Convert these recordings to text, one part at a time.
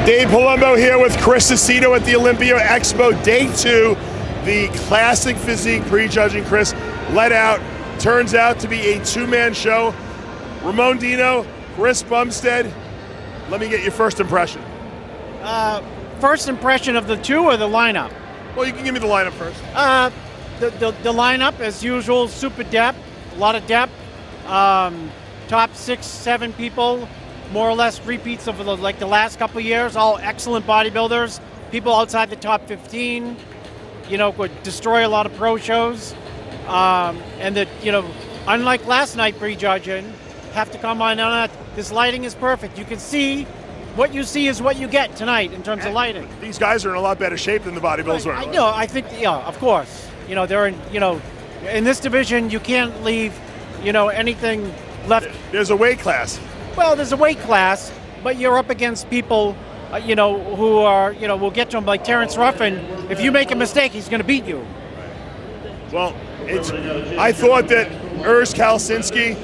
Dave Palumbo here with Chris Aceto at the Olympia Expo, day 2, the Classic Physique Prejudging. Chris let out, turns out to be a two-man show. Ramon Dino, Chris Bumstead, let me get your first impression. First impression of the two or the lineup? Well, you can give me the lineup first. The lineup, as usual, super depth, a lot of depth. Top 6, 7 people, more or less repeats of the last couple of years, all excellent bodybuilders. People outside the top 15, would destroy a lot of pro shows. And that, unlike last night prejudging, have to come on that. This lighting is perfect. You can see, what you see is what you get tonight in terms of lighting. These guys are in a lot better shape than the bodybuilders were. I know, I think, of course. They're in, in this division, you can't leave, anything left. There's a weight class. Well, there's a weight class, but you're up against people, who are, we'll get to them, like Terrence Ruffin. If you make a mistake, he's going to beat you. Well, I thought that Urs Kalsinski,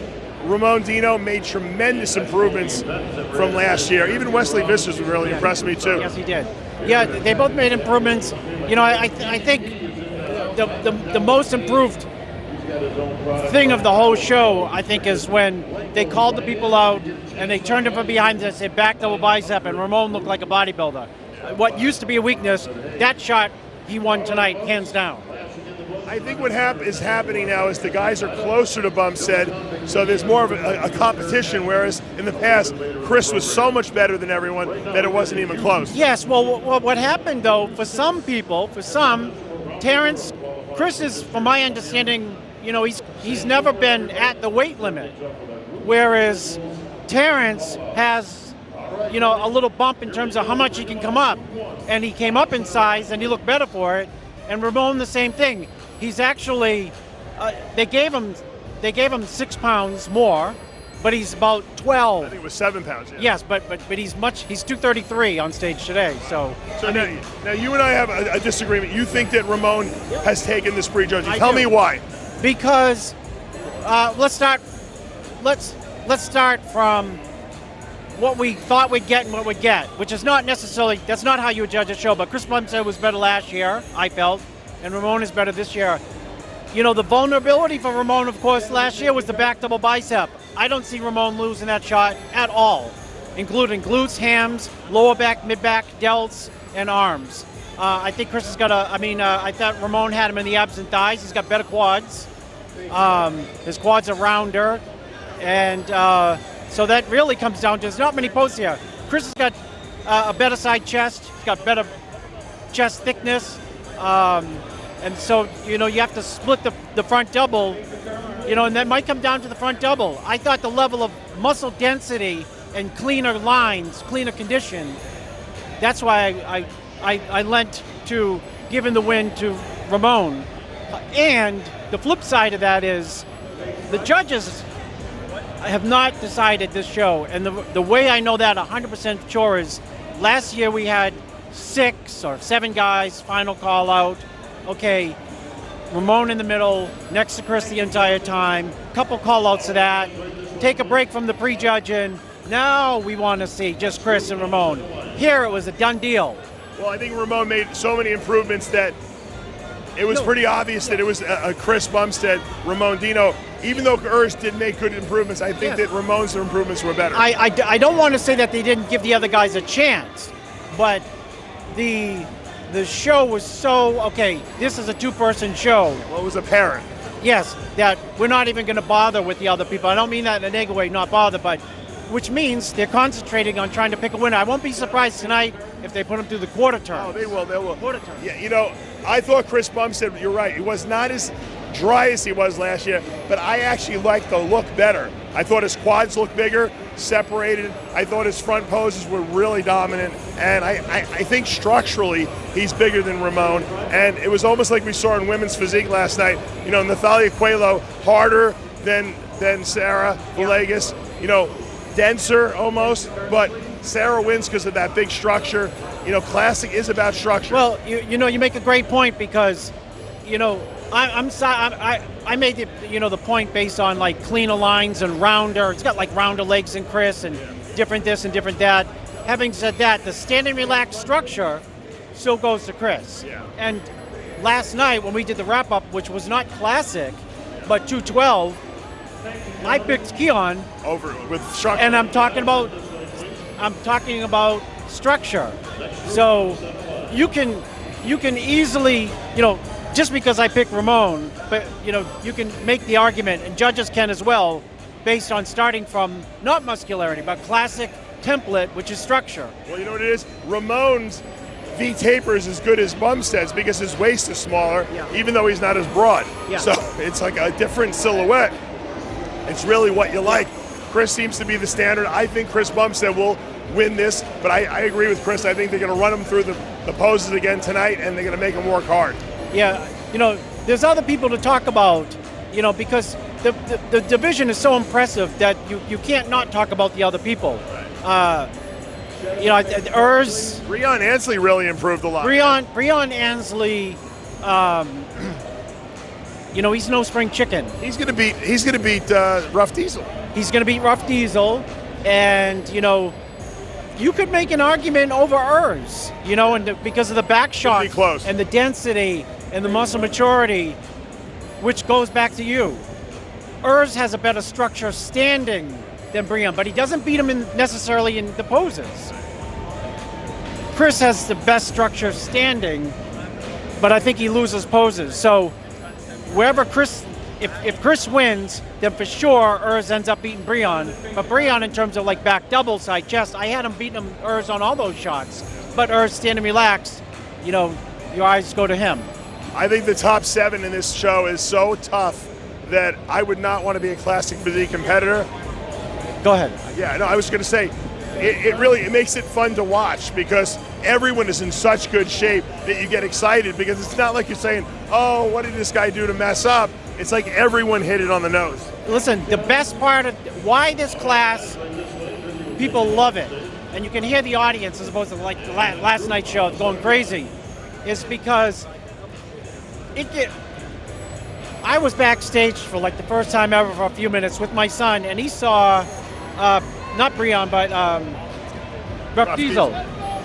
Ramon Dino made tremendous improvements from last year. Even Wesley Vissers really impressed me too. Yes, he did. Yeah, they both made improvements. I think the most improved thing of the whole show, I think, is when they called the people out and they turned him from behind and said back double bicep, and Ramon looked like a bodybuilder. What used to be a weakness, that shot he won tonight, hands down. I think what is happening now is the guys are closer to Bumstead, so there's more of a competition, whereas in the past, Chris was so much better than everyone that it wasn't even close. Yes, well, what happened, though, for some people, Chris is, from my understanding, he's never been at the weight limit, whereas Terrence has, a little bump in terms of how much he can come up, and he came up in size, and he looked better for it, and Ramon the same thing. He's actually, they gave him 6 pounds more, but he's about 12. I think it was 7 pounds. Yeah. Yes, but he's 233 on stage today. So now you and I have a disagreement. You think that Ramon has taken this prejudging. Tell me why. Because let's start from what we thought we'd get and what we'd get, which is not necessarily, that's not how you would judge a show, but Chris Bumstead was better last year, I felt, and Ramon is better this year. The vulnerability for Ramon, of course, last year was the back double bicep. I don't see Ramon losing that shot at all, including glutes, hams, lower back, mid back, delts, and arms. I think Chris has got I thought Ramon had him in the abs and thighs. He's got better quads. His quads are rounder, and so that really comes down to, there's not many posts here. Chris has got a better side chest. He's got better chest thickness. And so, you have to split the front double, and that might come down to the front double. I thought the level of muscle density and cleaner lines, cleaner condition, that's why I lent to giving the win to Ramon. And the flip side of that is the judges have not decided this show. And the way I know that 100% sure is last year we had 6 or 7 guys, final call out. Okay, Ramon in the middle, next to Chris the entire time, couple call outs to that, take a break from the prejudging. Now we want to see just Chris and Ramon. Here it was a done deal. Well, I think Ramon made so many improvements that it was pretty obvious that it was a Chris Bumstead, Ramon Dino. Even though Urs did make good improvements, I think that Ramon's improvements were better. I don't want to say that they didn't give the other guys a chance, but the show was so, okay, this is a 2-person show. Well, it was apparent. Yes, that we're not even going to bother with the other people. I don't mean that in a negative way, not bother, but which means they're concentrating on trying to pick a winner. I won't be surprised tonight if they put him through the quarter turn. Oh, they will. Quarter turn. Yeah, I thought Chris Bumstead, you're right, he was not as dry as he was last year, but I actually liked the look better. I thought his quads looked bigger, separated. I thought his front poses were really dominant, and I think structurally he's bigger than Ramon. And it was almost like we saw in women's physique last night. Natalia Coelho, harder than Sarah Villegas, denser almost, but Sarah wins because of that big structure. Classic is about structure. Well, you make a great point because, I made the point based on like cleaner lines and rounder. It's got like rounder legs than Chris and different this and different that. having said that, the standing relaxed structure still goes to Chris. Yeah. And last night when we did the wrap up, which was not classic, but 212, I picked Keon Over with structure. and I'm talking about structure. So you can easily, just because I pick Ramon, but you can make the argument, and judges can as well, based on starting from not muscularity but classic template, which is structure. Well, you know what it is? Ramon's V-taper is as good as Bumstead's because his waist is smaller, even though he's not as broad. Yeah. So it's like a different silhouette. It's really what you like. Chris seems to be the standard. I think Chris Bumstead will win this, but I agree with Chris. I think they're going to run him through the poses again tonight, and they're going to make him work hard. Yeah, there's other people to talk about, because the division is so impressive that you can't not talk about the other people. Urs, Breon Ansley really improved a lot. Breon Ansley, he's no spring chicken. He's going to beat Rough Diesel. He's going to beat Rough Diesel, and you could make an argument over Urs, because of the back shot close. and the density and the muscle maturity, which goes back to you. Urs has a better structure standing than Breon, but he doesn't beat him necessarily in the poses. Chris has the best structure standing, but I think he loses poses. So wherever if Chris wins, then for sure Urs ends up beating Breon. But Breon, in terms of like back double, side chest, I had him beating Urs on all those shots. But Urs standing relaxed, your eyes go to him. I think the top 7 in this show is so tough that I would not want to be a Classic Physique competitor. Go ahead. Yeah, no, I was going to say, it makes it fun to watch because everyone is in such good shape that you get excited because it's not like you're saying, oh, what did this guy do to mess up? It's like everyone hit it on the nose. Listen, the best part of why this class, people love it, and you can hear the audience as opposed to like the last night's show going crazy, is because I was backstage for like the first time ever for a few minutes with my son, and he saw, not Breon, but Rough Diesel.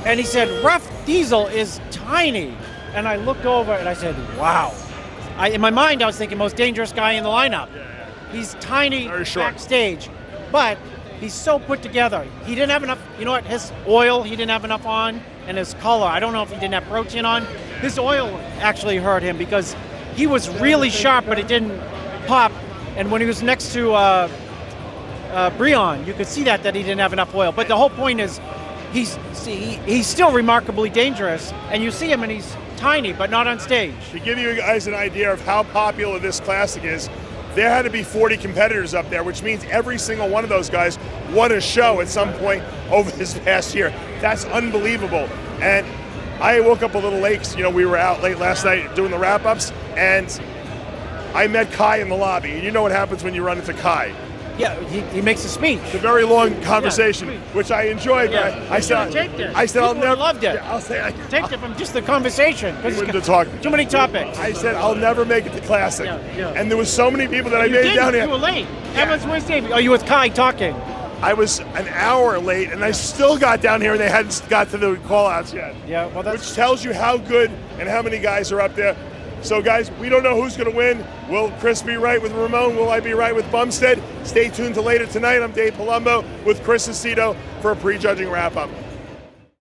And he said, Rough Diesel is tiny. And I looked over and I said, wow. In my mind, I was thinking most dangerous guy in the lineup. He's tiny backstage, but he's so put together. He didn't have enough, his oil, he didn't have enough on, and his color, I don't know if he didn't have protein on. His oil actually hurt him because he was really sharp, but it didn't pop. And when he was next to Breon, you could see that he didn't have enough oil. But the whole point is, he's still remarkably dangerous, and you see him and he's tiny, but not on stage. To give you guys an idea of how popular this classic is, there had to be 40 competitors up there, which means every single one of those guys won a show at some point over this past year. That's unbelievable. And I woke up a little late because, we were out late last night doing the wrap-ups, and I met Kai in the lobby. And you know what happens when you run into Kai. Yeah, he makes a speech. It's a very long conversation, which I enjoyed. Yeah. But I said I'll never loved it. Yeah, I'll say I taped it from just the conversation because too many topics. I said I'll never make it to Classic, and there was so many people that I made down here. You were late. That was Wednesday. Are you with Kai talking? I was an hour late, and I still got down here, and they hadn't got to the call-outs yet. Yeah, well, which tells you how good and how many guys are up there. So, guys, we don't know who's going to win. Will Chris be right with Ramon? Will I be right with Bumstead? Stay tuned to later tonight. I'm Dave Palumbo with Chris Aceto for a prejudging wrap-up.